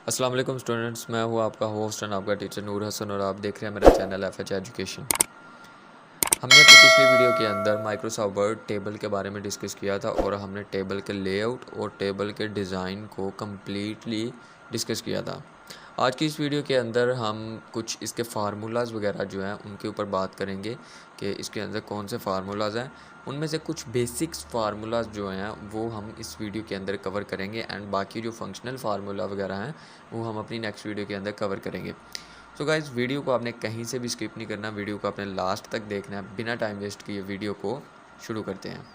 अस्सलाम वालेकुम स्टूडेंट्स, मैं हूँ आपका होस्ट एंड आपका टीचर नूर हसन और आप देख रहे हैं मेरा चैनल एफ एच एजुकेशन। हमने अपनी पिछली वीडियो के अंदर माइक्रोसॉफ्ट वर्ड टेबल के बारे में डिस्कस किया था और हमने टेबल के लेआउट और टेबल के डिज़ाइन को कम्प्लीटली डिस्कस किया था। आज की इस वीडियो के अंदर हम कुछ इसके फार्मूलाज़ वगैरह जो हैं उनके ऊपर बात करेंगे कि इसके अंदर कौन से फार्मूलाज़ हैं। उनमें से कुछ बेसिक्स फार्मूलाज़ जो हैं वो हम इस वीडियो के अंदर कवर करेंगे एंड बाकी जो फंक्शनल फार्मूला वगैरह हैं वो हम अपनी नेक्स्ट वीडियो के अंदर कवर करेंगे। सो गाइज़, वीडियो को आपने कहीं से भी स्किप नहीं करना, वीडियो को आपने लास्ट तक देखना है। बिना टाइम वेस्ट किए वीडियो को शुरू करते हैं।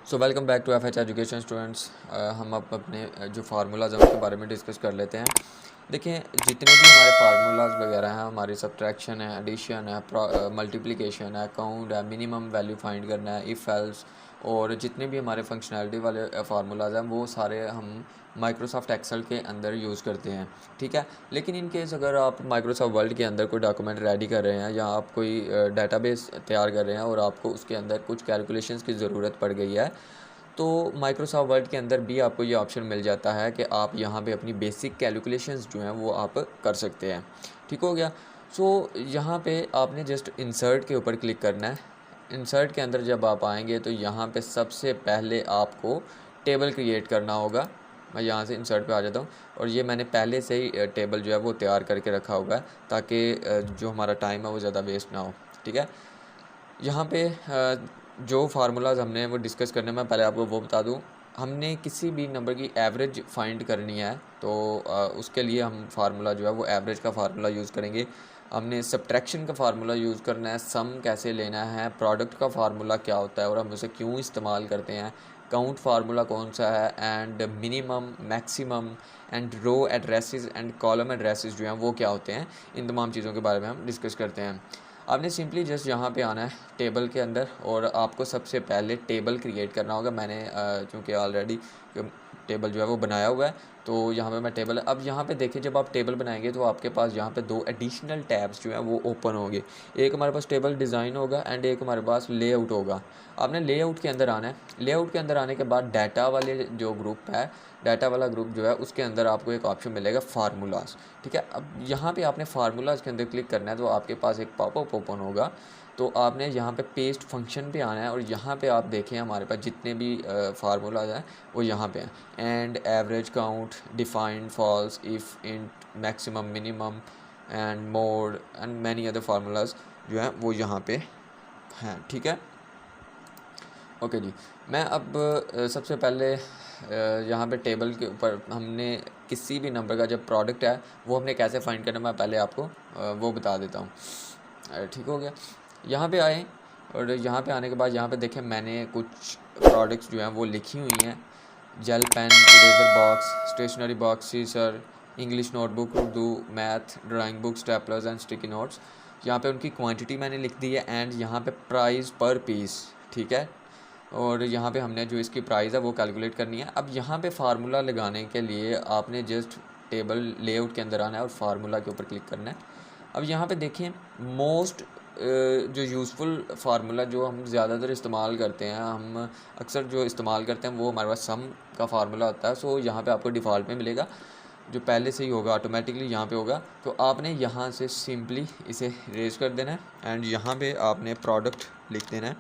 So welcome back to F H education students. हम अब अपने जो फार्मूलाज हैं उसके बारे में डिस्कस कर लेते हैं। देखिए, जितने भी हमारे फार्मूलाज वगैरह हैं, हमारी सब्ट्रैक्शन है, एडिशन है, मल्टीप्लिकेशन है, काउंट है, मिनिमम वैल्यू फाइंड करना है, इफ़ एल्स, और जितने भी हमारे फंक्शनैलिटी वाले फार्मूलाज हैं वो सारे हम माइक्रोसॉफ्ट एक्सेल के अंदर यूज़ करते हैं। ठीक है, लेकिन इन केस अगर आप माइक्रोसॉफ्ट वर्ड के अंदर कोई डॉक्यूमेंट रेडी कर रहे हैं या आप कोई डेटाबेस तैयार कर रहे हैं और आपको उसके अंदर कुछ कैलकुलेशंस की ज़रूरत पड़ गई है, तो माइक्रोसॉफ्ट वर्ड के अंदर भी आपको ये ऑप्शन मिल जाता है कि आप यहाँ पे अपनी बेसिक कैलकुलेशंस जो हैं वो आप कर सकते हैं। ठीक हो गया। सो यहाँ पे आपने जस्ट इंसर्ट के ऊपर क्लिक करना है। इंसर्ट के अंदर जब आप आएंगे तो यहाँ पे सबसे पहले आपको टेबल क्रिएट करना होगा। मैं यहाँ से इंसर्ट पे आ जाता हूँ और ये मैंने पहले से ही टेबल जो है वो तैयार करके रखा हुआ है ताकि जो हमारा टाइम है वो ज़्यादा वेस्ट ना हो। ठीक है, यहाँ पे जो फार्मूलाज हमने वो डिस्कस करने में पहले आपको वो बता दूँ। हमने किसी भी नंबर की एवरेज फाइंड करनी है तो उसके लिए हम फार्मूला जो है वो एवरेज का फार्मूला यूज़ करेंगे। हमने सब्ट्रैक्शन का फार्मूला यूज़ करना है, सम कैसे लेना है, प्रोडक्ट का फार्मूला क्या होता है और हम उसे क्यों इस्तेमाल करते हैं, काउंट फार्मूला कौन सा है, and minimum, maximum, and row addresses and column addresses जो हैं वो क्या होते हैं। इन तमाम चीज़ों के बारे में हम डिस्कस करते हैं। आपने सिंपली जस्ट यहाँ पे आना है टेबल के अंदर और आपको सबसे पहले टेबल क्रिएट करना होगा। मैंने चूँकि ऑलरेडी टेबल जो है वो बनाया हुआ है तो यहाँ पे मैं टेबल, अब यहाँ पे देखिए जब आप टेबल बनाएंगे तो आपके पास यहाँ पे दो एडिशनल टैब्स जो हैं वो ओपन होंगे। एक हमारे पास टेबल डिज़ाइन होगा एंड एक हमारे पास लेआउट होगा। आपने लेआउट के अंदर आना है। लेआउट के अंदर आने के बाद डाटा वाले जो ग्रुप है, डाटा वाला ग्रुप जो है उसके अंदर आपको एक ऑप्शन मिलेगा फार्मूलाज। ठीक है, अब यहाँ पे आपने फार्मूलाज के अंदर क्लिक करना है तो आपके पास एक पॉपअप ओपन होगा। तो आपने यहाँ पे पेस्ट फंक्शन पे आना है और यहाँ पे आप देखें हमारे पास जितने भी फार्मूलाज हैं वो यहाँ पे हैं। And, average, count, defined, false, if, int, maximum, minimum, and mode and many other formulas जो हैं वो यहाँ पे हैं। ठीक है, ओके जी। मैं अब सबसे पहले यहाँ पे टेबल के ऊपर हमने किसी भी नंबर का जब प्रोडक्ट है वो हमने कैसे फाइंड करना, मैं पहले आपको वो बता देता हूँ। ठीक हो गया। यहाँ पे आए और यहाँ पे आने के बाद यहाँ पे देखें मैंने कुछ प्रोडक्ट्स जो हैं वो लिखी हुई हैं। Gel pen, eraser box, stationery box, scissor, English notebook, Urdu, math, drawing book, staplers and sticky notes. यहाँ पे उनकी क्वांटिटी मैंने लिख दी है एंड यहाँ पे प्राइस पर पीस। ठीक है, और यहाँ पे हमने जो इसकी प्राइस है वो कैलकुलेट करनी है। अब यहाँ पे फार्मूला लगाने के लिए आपने जस्ट टेबल लेआउट के अंदर आना है और फार्मूला के ऊपर क्लिक करना है। अब यहाँ पे देखें मोस्ट जो यूज़फुल फार्मूला जो हम ज़्यादातर इस्तेमाल करते हैं, हम अक्सर जो इस्तेमाल करते हैं वो हमारे पास सम का फार्मूला होता है। सो यहाँ पे आपको डिफ़ॉल्ट में मिलेगा, जो पहले से ही होगा ऑटोमेटिकली यहाँ पे होगा। तो आपने यहाँ से सिंपली इसे रेज कर देना है एंड यहाँ पे आपने प्रोडक्ट लिख देना है।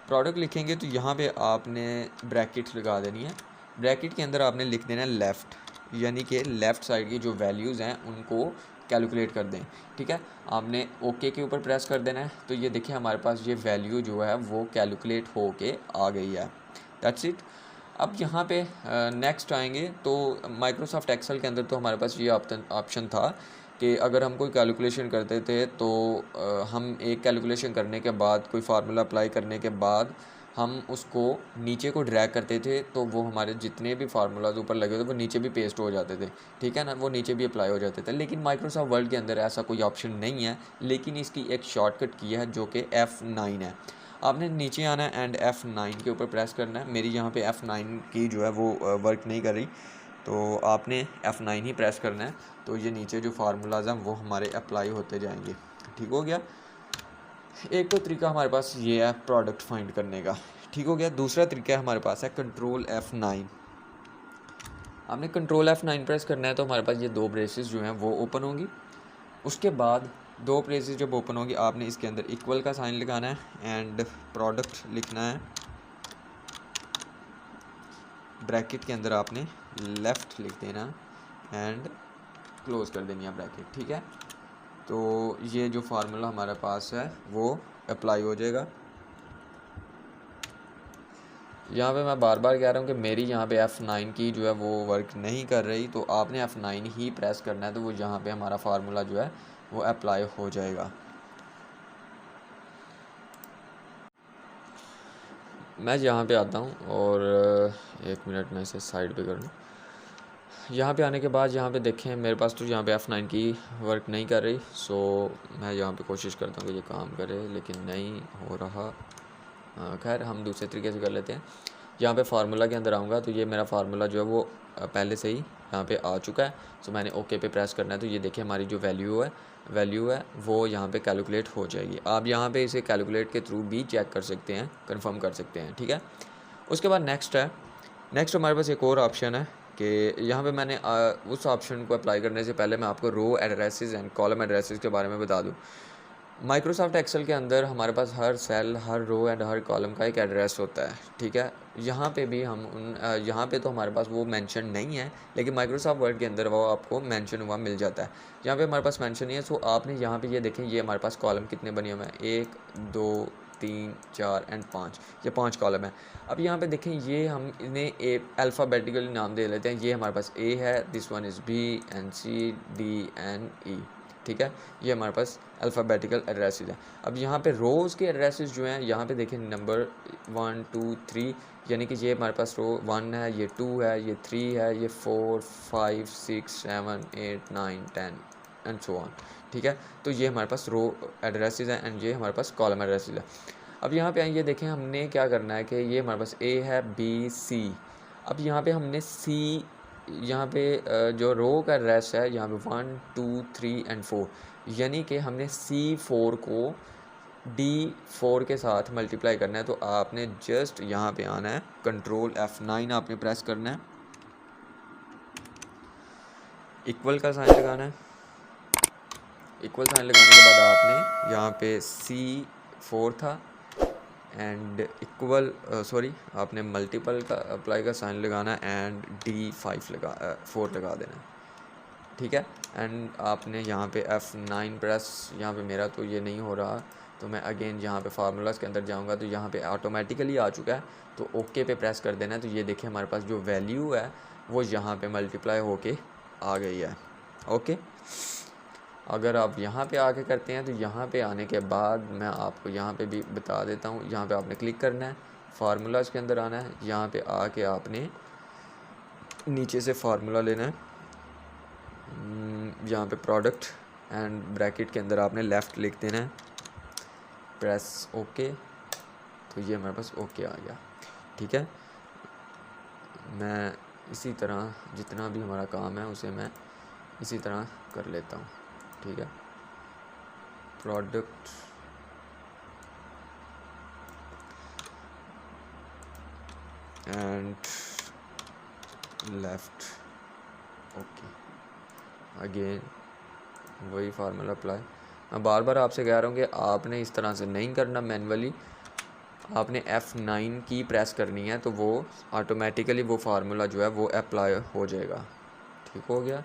प्रोडक्ट लिखेंगे तो यहाँ पे आपने ब्रैकेट लगा देनी है। ब्रैकेट के अंदर आपने लिख देना है लेफ़्ट, यानी कि लेफ़्ट साइड की जो वैल्यूज़ हैं उनको कैलकुलेट कर दें। ठीक है, आपने ओके के ऊपर प्रेस कर देना है तो ये देखिए हमारे पास ये वैल्यू जो है वो कैलकुलेट हो के आ गई है। That's it. अब यहाँ पे नेक्स्ट आएंगे तो माइक्रोसॉफ्ट एक्सेल के अंदर तो हमारे पास ये ऑप्शन था कि अगर हम कोई कैलकुलेशन करते थे तो हम एक कैलकुलेशन करने के बाद, कोई फार्मूला अप्लाई करने के बाद हम उसको नीचे को ड्रैग करते थे तो वो हमारे जितने भी फार्मूलाज ऊपर लगे थे वो नीचे भी पेस्ट हो जाते थे। ठीक है ना, वो नीचे भी अप्लाई हो जाते थे। लेकिन माइक्रोसॉफ्ट वर्ड के अंदर ऐसा कोई ऑप्शन नहीं है, लेकिन इसकी एक शॉर्टकट की है जो कि F9 है। आपने नीचे आना है एंड F9 के ऊपर प्रेस करना है। मेरी यहाँ पे F9 की जो है वो वर्क नहीं कर रही, तो आपने F9 ही प्रेस करना है, तो ये नीचे जो फार्मूलाज हैं वो हमारे अप्लाई होते जाएंगे। ठीक हो गया। एक तो तरीका हमारे पास ये है प्रोडक्ट फाइंड करने का, ठीक हो गया। दूसरा तरीका हमारे पास है कंट्रोल F9। आपने कंट्रोल F9 प्रेस करना है तो हमारे पास ये दो ब्रेसेस जो हैं वो ओपन होंगी। उसके बाद दो ब्रेसेस जब ओपन होगी आपने इसके अंदर इक्वल का साइन लगाना है एंड प्रोडक्ट लिखना है। ब्रैकेट के अंदर आपने लेफ़्ट लिख देना एंड क्लोज़ कर देनी है ब्रैकेट, ठीक है। तो ये जो फार्मूला हमारे पास है वो अप्लाई हो जाएगा। यहाँ पे मैं बार बार कह रहा हूँ कि मेरी यहाँ पे F9 की जो है वो वर्क नहीं कर रही, तो आपने F9 ही प्रेस करना है, तो वो यहाँ पे हमारा फार्मूला जो है वो अप्लाई हो जाएगा। मैं यहाँ पे आता हूँ और एक मिनट में इसे साइड पे कर लूँ। यहाँ पे आने के बाद यहाँ पे देखें मेरे पास तो यहाँ पे F9 की वर्क नहीं कर रही, सो मैं यहाँ पे कोशिश करता हूँ कि ये काम करे, लेकिन नहीं हो रहा। खैर हम दूसरे तरीके से कर लेते हैं। यहाँ पे फार्मूला के अंदर आऊँगा तो ये मेरा फार्मूला जो है वो पहले से ही यहाँ पे आ चुका है, सो मैंने ओके पे प्रेस करना है। तो ये देखिए हमारी जो वैल्यू है वो यहाँ पे कैलकुलेट हो जाएगी। आप यहाँ पे इसे कैलकुलेट के थ्रू भी चेक कर सकते हैं, कंफर्म कर सकते हैं, ठीक है। उसके बाद नेक्स्ट हमारे पास एक और ऑप्शन है कि यहाँ पे मैंने उस ऑप्शन को अप्लाई करने से पहले मैं आपको रो एड्रेसेस एंड कॉलम एड्रेसेस के बारे में बता दूँ। माइक्रोसॉफ्ट एक्सेल के अंदर हमारे पास हर सेल, हर रो एंड हर कॉलम का एक एड्रेस होता है, ठीक है। यहाँ पे भी यहाँ पे तो हमारे पास वो मेंशन नहीं है, लेकिन माइक्रोसॉफ्ट वर्ड के अंदर वो आपको मेंशन हुआ मिल जाता है। यहाँ पे हमारे पास मेंशन नहीं है, सो आपने यहाँ पे ये देखें ये हमारे पास कॉलम कितने बने हुए हैं, 1 2 3 4 एंड 5, ये 5 कॉलम है। अब यहाँ पे देखें ये हम इन्हें अल्फ़ाबेटिकली नाम दे लेते हैं। ये हमारे पास A है, this one is B and C D and E, ठीक है। ये हमारे पास अल्फ़ाबेटिकल एड्रेसेस है। अब यहाँ पे रोज़ के एड्रेसेस जो हैं यहाँ पे देखें नंबर 1 2 3, यानी कि ये हमारे पास रो 1 है, ये 2 है, ये 3 है, ये 4 5 6 7 8 9 10 एंड सो ऑन, ठीक है। तो ये हमारे पास रो एड्रेसेस हैं एंड ये हमारे पास कॉलम एड्रेसेस है। अब यहाँ पे ये देखें हमने क्या करना है कि ये हमारे पास A है B C। अब यहाँ पे हमने C, यहाँ पे जो रो का एड्रेस है यहाँ पे 1 2 3 एंड 4, यानी कि हमने C4 को D4 के साथ मल्टीप्लाई करना है। तो आपने जस्ट यहाँ पे आना है, कंट्रोल F9 आपने प्रेस करना है, इक्वल का साइन लगाना है। इक्वल साइन लगाने के बाद आपने यहाँ पे C4 था एंड इक्वल आपने मल्टीपल का अप्लाई का साइन लगाना है एंड D4 लगा देना है, ठीक है। एंड आपने यहाँ पे F9 प्रेस, यहाँ पे मेरा तो ये नहीं हो रहा, तो मैं अगेन यहाँ पे फार्मूलाज के अंदर जाऊँगा तो यहाँ पे ऑटोमेटिकली आ चुका है, तो ओके पे प्रेस कर देना है। तो ये देखिए हमारे पास जो वैल्यू है वो यहाँ पे मल्टीप्लाई होके आ गई है, ओके। अगर आप यहाँ पे आके करते हैं तो यहाँ पे आने के बाद मैं आपको यहाँ पे भी बता देता हूँ। यहाँ पे आपने क्लिक करना है, फार्मूलाज के अंदर आना है, यहाँ पे आके आपने नीचे से फार्मूला लेना है, यहाँ पे प्रोडक्ट एंड ब्रैकेट के अंदर आपने लेफ़्ट लिख देना है, प्रेस ओके। तो ये हमारे पास ओके आ गया, ठीक है। मैं इसी तरह जितना भी हमारा काम है उसे मैं इसी तरह कर लेता हूँ, ठीक है। Product and left okay, again वही फार्मूला अप्लाई। मैं बार बार आपसे कह रहा हूँ कि आपने इस तरह से नहीं करना मैन्युअली, आपने F9 की प्रेस करनी है, तो वो ऑटोमेटिकली वो फार्मूला जो है वो अप्लाई हो जाएगा, ठीक हो गया।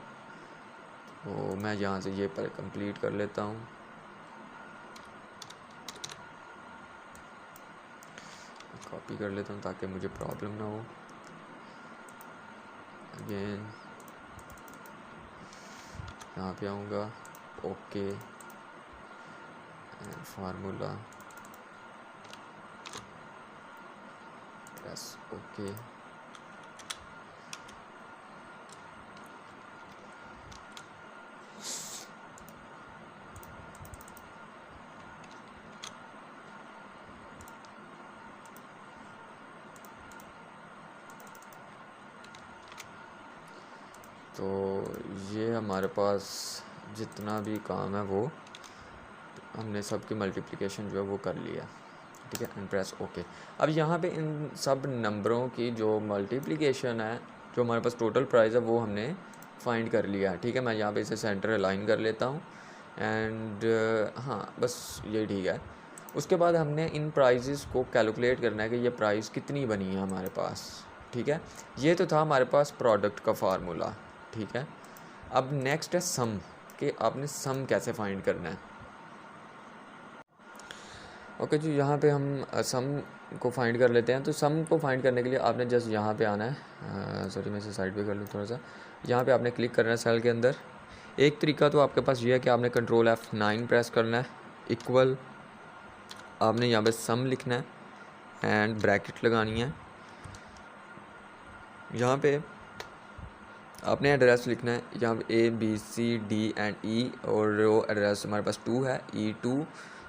तो मैं यहाँ से ये पर कंप्लीट कर लेता हूँ। कॉपी कर लेता हूँ ताकि मुझे प्रॉब्लम ना हो। अगेन यहाँ पे आऊँगा, okay and formula press okay. तो ये हमारे पास जितना भी काम है वो हमने सब की मल्टीप्लिकेशन जो है वो कर लिया, ठीक है, एंड प्रेस ओके। अब यहाँ पे इन सब नंबरों की जो मल्टीप्लिकेशन है, जो हमारे पास टोटल प्राइस है, वो हमने फाइंड कर लिया है, ठीक है। मैं यहाँ पे इसे सेंटर अलाइन कर लेता हूँ एंड हाँ, बस यही ठीक है। उसके बाद हमने इन प्राइजेस को कैलकुलेट करना है कि ये प्राइस कितनी बनी है हमारे पास, ठीक है। ये तो था हमारे पास प्रोडक्ट का फार्मूला, ठीक है। अब नेक्स्ट है सम, कि आपने सम कैसे फाइंड करना है। ओके जी, यहाँ पे हम सम को फाइंड कर लेते हैं। तो सम को फाइंड करने के लिए आपने जस्ट यहाँ पे आना है, सॉरी मैं इसे साइड पे कर लूँ थोड़ा सा। यहाँ पे आपने क्लिक करना है सेल के अंदर। एक तरीका तो आपके पास ये है कि आपने कंट्रोल F9 प्रेस करना है, इक्वल, आपने यहाँ पे सम लिखना है एंड ब्रैकेट लगानी है। यहाँ पे आपने एड्रेस लिखना है, यहाँ पे ABCD एंड E, और वो एड्रेस हमारे पास 2 है, E2,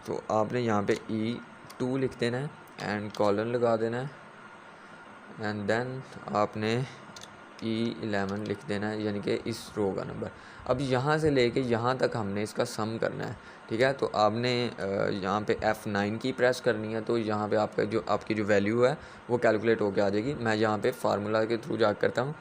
तो आपने यहाँ पे E2 लिख देना है एंड कॉलन लगा देना है एंड देन आपने E11 लिख देना है, यानी कि इस रो का नंबर। अब यहाँ से लेके यहाँ तक हमने इसका सम करना है, ठीक है। तो आपने यहाँ पे F9 की प्रेस करनी है, तो यहाँ पे आपकी जो वैल्यू है वो कैलकुलेट होके आ जाएगी। मैं यहाँ पे फार्मूला के थ्रू जा करता हूँ,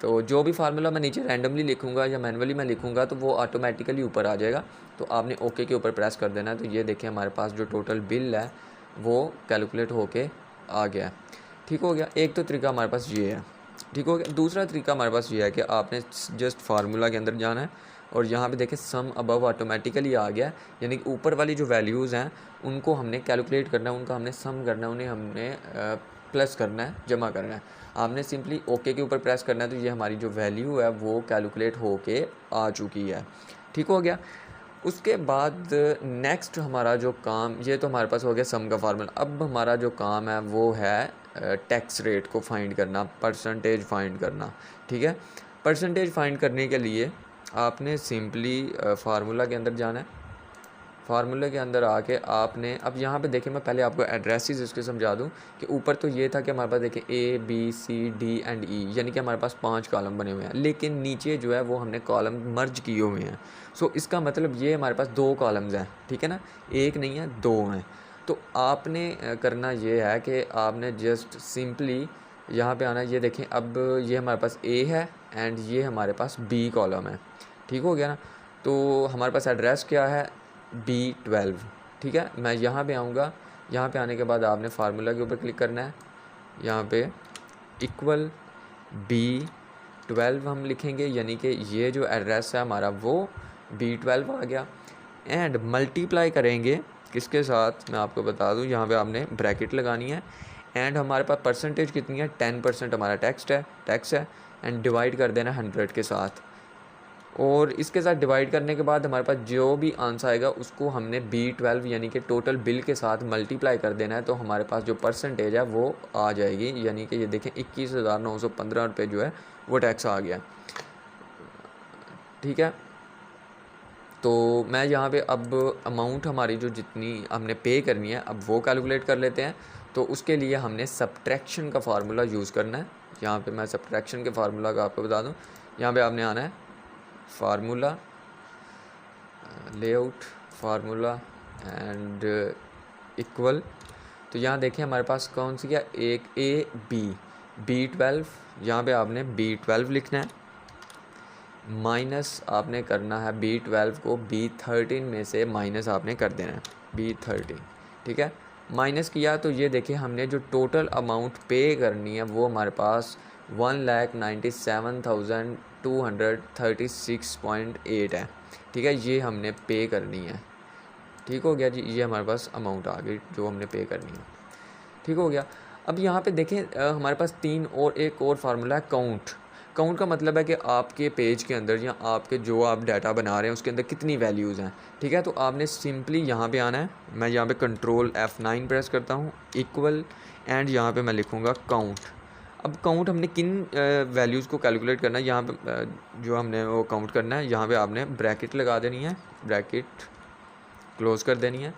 तो जो भी फार्मूला मैं नीचे रैंडमली लिखूंगा या मैनुअली मैं लिखूंगा तो वो ऑटोमेटिकली ऊपर आ जाएगा। तो आपने ओके के ऊपर प्रेस कर देना है। तो ये देखिए हमारे पास जो टोटल बिल है वो कैलकुलेट होके आ गया, ठीक हो गया। एक तो तरीका हमारे पास ये है, ठीक हो गया। दूसरा तरीका हमारे पास ये है कि आपने जस्ट फार्मूला के अंदर जाना है और यहाँ पे देखिए सम अबव ऑटोमेटिकली आ गया, यानी कि ऊपर वाली जो वैल्यूज़ हैं उनको हमने कैलकुलेट करना है, उनका हमने सम करना है, उन्हें हमने प्लस करना है, जमा करना है। आपने सिंपली ओके के ऊपर प्रेस करना है, तो ये हमारी जो वैल्यू है वो कैलकुलेट होके आ चुकी है, ठीक हो गया। उसके बाद नेक्स्ट हमारा जो काम, ये तो हमारे पास हो गया सम का फार्मूला। अब हमारा जो काम है वो है टैक्स रेट को फाइंड करना, परसेंटेज फाइंड करना, ठीक है। परसेंटेज फाइंड करने के लिए आपने सिंपली फार्मूला के अंदर जाना है। फार्मूले के अंदर आके आपने, अब यहाँ पे देखिए मैं पहले आपको एड्रेसेस इसके समझा दूँ कि ऊपर तो ये था कि हमारे पास देखिए ABCD एंड E, यानी कि हमारे पास 5 कॉलम बने हुए हैं, लेकिन नीचे जो है वो हमने कॉलम मर्ज किए हुए हैं। सो इसका मतलब ये हमारे पास 2 कॉलम्स हैं, ठीक है ना, एक नहीं है 2 हैं। तो आपने करना ये है कि आपने जस्ट सिंपली यहाँ पे आना है। ये देखें, अब ये हमारे पास A है एंड ये हमारे पास B कॉलम है, ठीक हो गया ना। तो हमारे पास एड्रेस क्या है, B12, ठीक है। मैं यहाँ पे आऊँगा, यहाँ पे आने के बाद आपने फार्मूला के ऊपर क्लिक करना है, यहाँ पे इक्वल B12 हम लिखेंगे, यानी कि ये जो एड्रेस है हमारा वो B12 आ गया। एंड मल्टीप्लाई करेंगे किसके साथ, मैं आपको बता दूँ, यहाँ पे आपने ब्रैकेट लगानी है एंड हमारे पास परसेंटेज कितनी है, 10% हमारा टैक्स है एंड डिवाइड कर देना 100 के साथ। और इसके साथ डिवाइड करने के बाद हमारे पास जो भी आंसर आएगा उसको हमने B12 यानी कि टोटल बिल के साथ मल्टीप्लाई कर देना है, तो हमारे पास जो परसेंटेज है वो आ जाएगी, यानी कि ये देखें 21,915 रुपये जो है वो टैक्स आ गया, ठीक है। तो मैं यहाँ पे अब अमाउंट हमारी जो जितनी हमने पे करनी है अब वो कैलकुलेट कर लेते हैं। तो उसके लिए हमने सब्ट्रैक्शन का फार्मूला यूज़ करना है। यहाँ पे मैं सब्ट्रैक्शन के फार्मूला का आपको बता दूँ, यहाँ पे आपने आना है formula, layout, formula and equal. तो यहाँ देखें हमारे पास कौन सी क्या, एक B12, यहाँ पे आपने B12 लिखना है, माइनस आपने करना है B12 को B13 में से माइनस आपने कर देना है B13, ठीक है। माइनस किया तो ये देखिए हमने जो टोटल अमाउंट पे करनी है वो हमारे पास 1,97,236.8 है, ठीक है। ये हमने पे करनी है, ठीक हो गया जी। ये हमारे पास अमाउंट आ गई जो हमने पे करनी है, ठीक हो गया। अब यहाँ पे देखें हमारे पास एक और फार्मूला है काउंट। काउंट का मतलब है कि आपके पेज के अंदर या आपके जो आप डाटा बना रहे हैं उसके अंदर कितनी वैल्यूज़ हैं, ठीक है। तो आपने सिंपली यहाँ पे आना है, मैं यहाँ पे कंट्रोल F9 प्रेस करता हूँ, इक्वल, एंड यहाँ पे मैं लिखूँगा काउंट। अब काउंट हमने किन वैल्यूज़ को कैलकुलेट करना है, यहाँ पे जो हमने वो काउंट करना है, यहाँ पे आपने ब्रैकेट लगा देनी है, ब्रैकेट क्लोज़ कर देनी है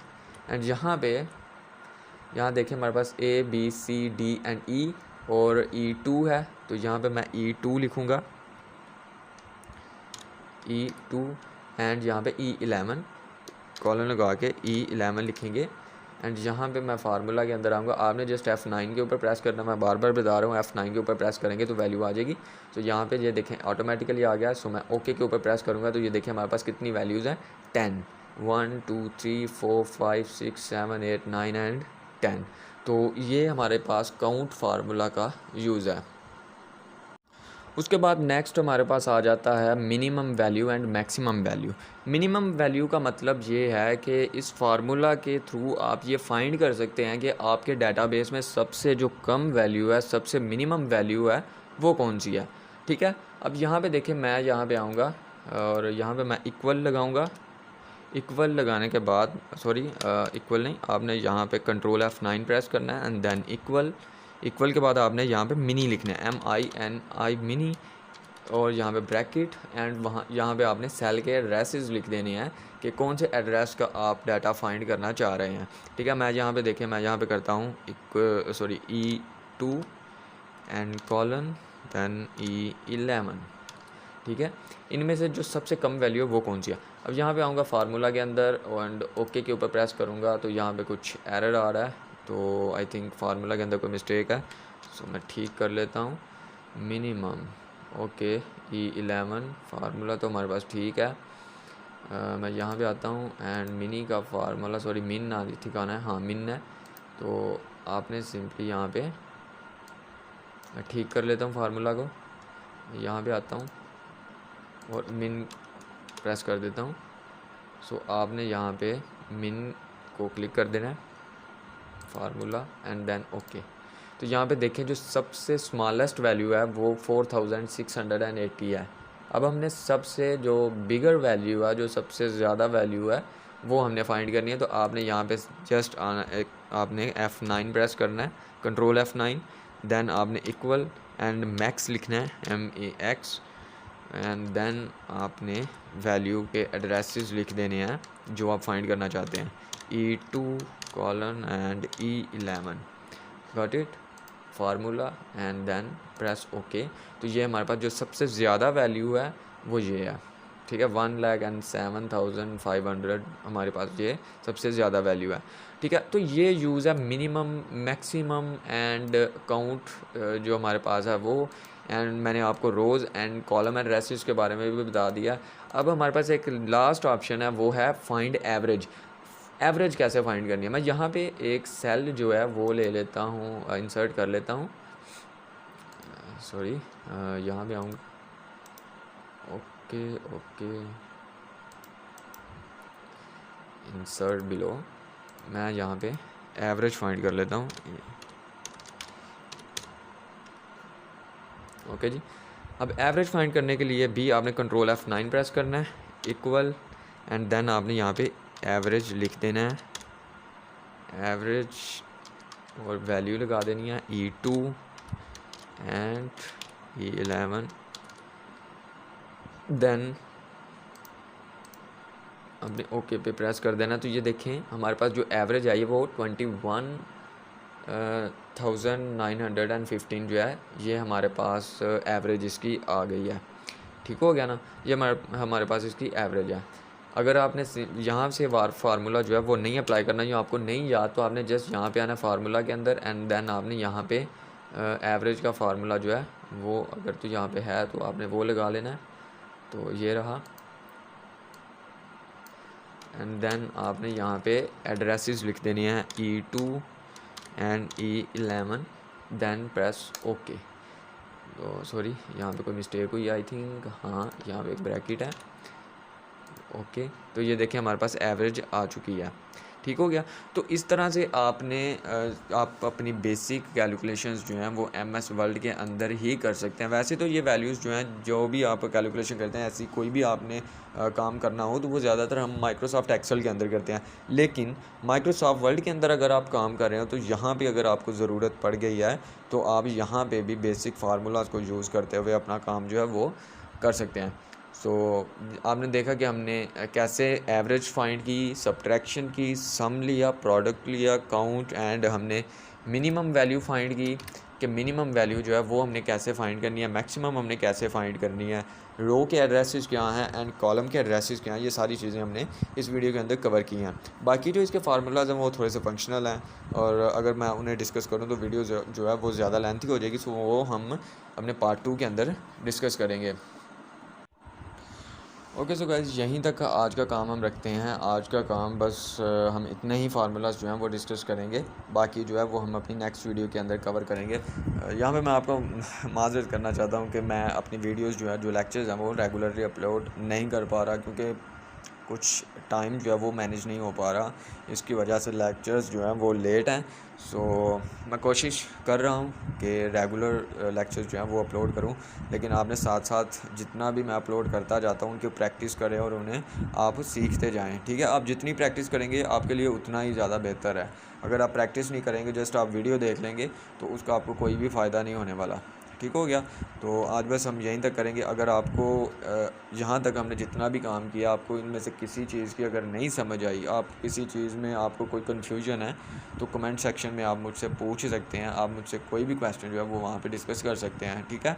एंड यहाँ देखिए हमारे पास ABCD एंड E और E2 है, तो यहाँ पे मैं E2 लिखूँगा E2 एंड यहाँ पे E11 कॉलन लगा के E11 लिखेंगे एंड यहाँ पे मैं फार्मूला के अंदर आऊँगा। आपने जस्ट F9 के ऊपर प्रेस करना, मैं बार बार बता रहा हूँ, F9 के ऊपर प्रेस करेंगे तो वैल्यू आ जाएगी। तो यहाँ पे ये देखें ऑटोमेटिकली आ गया। सो मैं ओके के ऊपर प्रेस करूँगा तो ये देखें हमारे पास कितनी वैल्यूज़ हैं, 10, 1 2 3 4 5 6 7 8 9 एंड 10। तो ये हमारे पास काउंट फार्मूला का यूज़ है। उसके बाद नेक्स्ट हमारे पास आ जाता है minimum value and maximum value. Minimum value का मतलब ये है कि इस फार्मूला के थ्रू आप ये फाइंड कर सकते हैं कि आपके डेटाबेस में सबसे जो कम वैल्यू है, सबसे मिनिमम वैल्यू है, वो कौन सी है। ठीक है, अब यहाँ पे देखें, मैं यहाँ पे आऊँगा और यहाँ पे मैं इक्वल लगाऊँगा। इक्वल लगाने के बाद इक्वल नहीं, आपने यहाँ पे कंट्रोल F9 प्रेस करना है एंड देन इक्वल। इक्वल के बाद आपने यहाँ पे मिनी लिखना है, MINI मिनी, और यहाँ पे ब्रैकेट एंड वहाँ यहाँ पे आपने सेल के एड्रेसेस लिख देने हैं कि कौन से एड्रेस का आप डाटा फाइंड करना चाह रहे हैं। ठीक है, मैं यहाँ पे देखें, मैं यहाँ पे करता हूँ E2 and colon then E11। ठीक है, इनमें से जो सबसे कम वैल्यू है वो कौन सी है। अब यहाँ पे आऊँगा फार्मूला के अंदर एंड ओके के ऊपर प्रेस करूँगा तो यहाँ पे कुछ एरर आ रहा है, तो आई थिंक फार्मूला के अंदर कोई मिस्टेक है। सो मैं ठीक कर लेता हूँ। मिनिमम ओके E11 फार्मूला तो हमारे पास ठीक है। मैं यहाँ पे आता हूँ एंड मिनी का फार्मूला मिन ना ठिकाना है, हाँ मिन है। तो आपने सिंपली यहाँ पे, मैं ठीक कर लेता हूँ फार्मूला को, यहाँ पे आता हूँ और मिन प्रेस कर देता हूँ। सो आपने यहाँ पे मिन को क्लिक कर देना है, फार्मूला एंड देन ओके। तो यहाँ पे देखें जो सबसे स्मॉलेस्ट वैल्यू है वो 4680 है। अब हमने सबसे जो बिगर वैल्यू है, जो सबसे ज़्यादा वैल्यू है, वो हमने फाइंड करनी है। तो आपने यहाँ पे जस्ट आपने F9 प्रेस करना है, कंट्रोल F9, देन आपने इक्वल एंड मैक्स लिखना है, MAX, एंड देन आपने वैल्यू के एड्रेसेस लिख देने हैं जो आप फाइंड करना चाहते हैं, E2 colon and E11, got it, formula and then press okay. तो ये हमारे पास जो सबसे ज़्यादा वैल्यू है वो ये है। ठीक है, 1,07,500 हमारे पास ये सबसे ज़्यादा वैल्यू है। ठीक है, तो ये यूज़ है मिनिमम, मैक्सिमम एंड काउंट जो हमारे पास है वो। एंड मैंने आपको रोज़ एंड कॉलम एंड रेसिस के बारे में भी बता दिया। अब हमारे पास एक लास्ट ऑप्शन है, वो है फाइंड एवरेज। एवरेज कैसे फाइंड करनी है, मैं यहाँ पे एक सेल जो है वो ले लेता हूँ, इंसर्ट कर लेता हूँ, यहाँ पे आऊँगा, ओके इंसर्ट बिलो, मैं यहाँ पे एवरेज फाइंड कर लेता हूँ। ओके जी, अब एवरेज फाइंड करने के लिए भी आपने कंट्रोल F9 प्रेस करना है, इक्वल एंड देन आपने यहाँ पे एवरेज लिख देना है, एवरेज, और वैल्यू लगा देनी है E2 एंड E11, देन आपने ओके पे प्रेस कर देना। तो ये देखें हमारे पास जो एवरेज आई है वो 21,915 जो है, ये हमारे पास एवरेज इसकी आ गई है। ठीक हो गया ना, ये हमारे पास इसकी एवरेज है। अगर आपने यहाँ से फार्मूला जो है वो नहीं अप्लाई करना, जो आपको नहीं याद, तो आपने जस्ट यहाँ पे आना फार्मूला के अंदर एंड देन आपने यहाँ पे एवरेज का फार्मूला जो है वो, अगर तो यहाँ पे है तो आपने वो लगा लेना है। तो ये रहा, एंड देन आपने यहाँ पे एड्रेसेस लिख देनी है, E2 and E11, then press okay. तो यहाँ पे कोई मिस्टेक हुई आई थिंक, हाँ यहाँ पे एक ब्रैकेट है, ओके। तो ये देखिए हमारे पास एवरेज आ चुकी है। ठीक हो गया। तो इस तरह से आप अपनी बेसिक कैलकुलेशंस जो हैं वो MS वर्ल्ड के अंदर ही कर सकते हैं। वैसे तो ये वैल्यूज़ जो हैं, जो भी आप कैलकुलेशन करते हैं, ऐसी कोई भी आपने काम करना हो तो वो ज़्यादातर हम माइक्रोसॉफ्ट एक्सेल के अंदर करते हैं। लेकिन माइक्रोसॉफ्ट वर्ल्ड के अंदर अगर आप काम कर रहे हो तो यहाँ पे अगर आपको ज़रूरत पड़ गई है तो आप यहाँ पे भी बेसिक फार्मूलाज को यूज़ करते हुए अपना काम जो है वो कर सकते हैं। आपने देखा कि हमने कैसे एवरेज फाइंड की, सब्ट्रैक्शन की, सम लिया, प्रोडक्ट लिया, काउंट, एंड हमने मिनिमम वैल्यू फाइंड की, कि मिनिमम वैल्यू जो है वो हमने कैसे फाइंड करनी है, मैक्सिमम हमने कैसे फाइंड करनी है, रो के एड्रेसेस क्या हैं एंड कॉलम के एड्रेसेस क्या हैं, ये सारी चीज़ें हमने इस वीडियो के अंदर कवर की हैं। बाकी जो इसके फार्मूलाज हैं वो थोड़े से फंक्शनल हैं, और अगर मैं उन्हें डिस्कस करूँ तो वीडियो जो है वो ज़्यादा लेंथी हो जाएगी, सो वो हम अपने पार्ट 2 के अंदर डिस्कस करेंगे। ओके सो गाइस, यहीं तक आज का काम हम रखते हैं। आज का काम बस हम इतने ही फार्मूलाज जो हैं वो डिस्कस करेंगे, बाकी जो है वो हम अपनी नेक्स्ट वीडियो के अंदर कवर करेंगे। यहाँ पे मैं आपको माज़रत करना चाहता हूँ कि मैं अपनी वीडियोस जो है, जो लेक्चर्स हैं वो रेगुलरली अपलोड नहीं कर पा रहा, क्योंकि कुछ टाइम जो है वो मैनेज नहीं हो पा रहा, इसकी वजह से लेक्चर्स जो हैं वो लेट हैं। सो मैं कोशिश कर रहा हूँ कि रेगुलर लेक्चर्स जो हैं वो अपलोड करूँ, लेकिन आपने साथ साथ जितना भी मैं अपलोड करता जाता हूँ उनकी प्रैक्टिस करें और उन्हें आप सीखते जाएँ, ठीक है। आप जितनी प्रैक्टिस करेंगे आपके लिए उतना ही ज़्यादा बेहतर है। अगर आप प्रैक्टिस नहीं करेंगे, जस्ट आप वीडियो देख लेंगे, तो उसका आपको कोई भी फ़ायदा नहीं होने वाला, ठीक हो गया। तो आज बस हम यहीं तक करेंगे। अगर आपको यहाँ तक हमने जितना भी काम किया, आपको इनमें से किसी चीज़ की अगर नहीं समझ आई, आप किसी चीज़ में आपको कोई कन्फ्यूजन है, तो कमेंट सेक्शन में आप मुझसे पूछ सकते हैं। आप मुझसे कोई भी क्वेश्चन जो है वो वहाँ पे डिस्कस कर सकते हैं, ठीक है।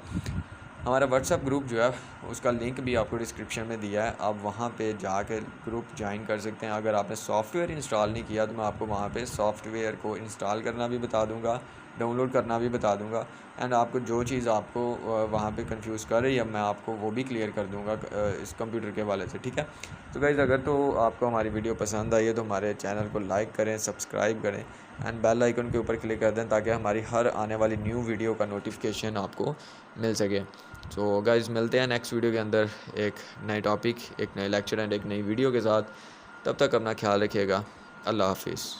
हमारा व्हाट्सअप ग्रुप जो है उसका लिंक भी आपको डिस्क्रिप्शन में दिया है, आप वहाँ पे जाकर ग्रुप ज्वाइन कर सकते हैं। अगर आपने सॉफ्टवेयर इंस्टॉल नहीं किया तो मैं आपको वहाँ पे सॉफ्टवेयर को इंस्टॉल करना भी बता दूँगा, डाउनलोड करना भी बता दूँगा, एंड आपको जो चीज़ आपको वहाँ पे कंफ्यूज कर रही है मैं आपको वो भी क्लियर कर दूँगा इस कंप्यूटर के हवाले से, ठीक है। तो गाइज़, अगर तो आपको हमारी वीडियो पसंद आई है तो हमारे चैनल को लाइक करें, सब्सक्राइब करें एंड बेल आइकन के ऊपर क्लिक कर दें, ताकि हमारी हर आने वाली न्यू वीडियो का नोटिफिकेशन आपको मिल सके। तो गाइज़, मिलते हैं नेक्स्ट वीडियो के अंदर एक नए टॉपिक, एक नए लेक्चर एंड एक नई वीडियो के साथ। तब तक अपना ख्याल रखिएगा। अल्लाह हाफिज़।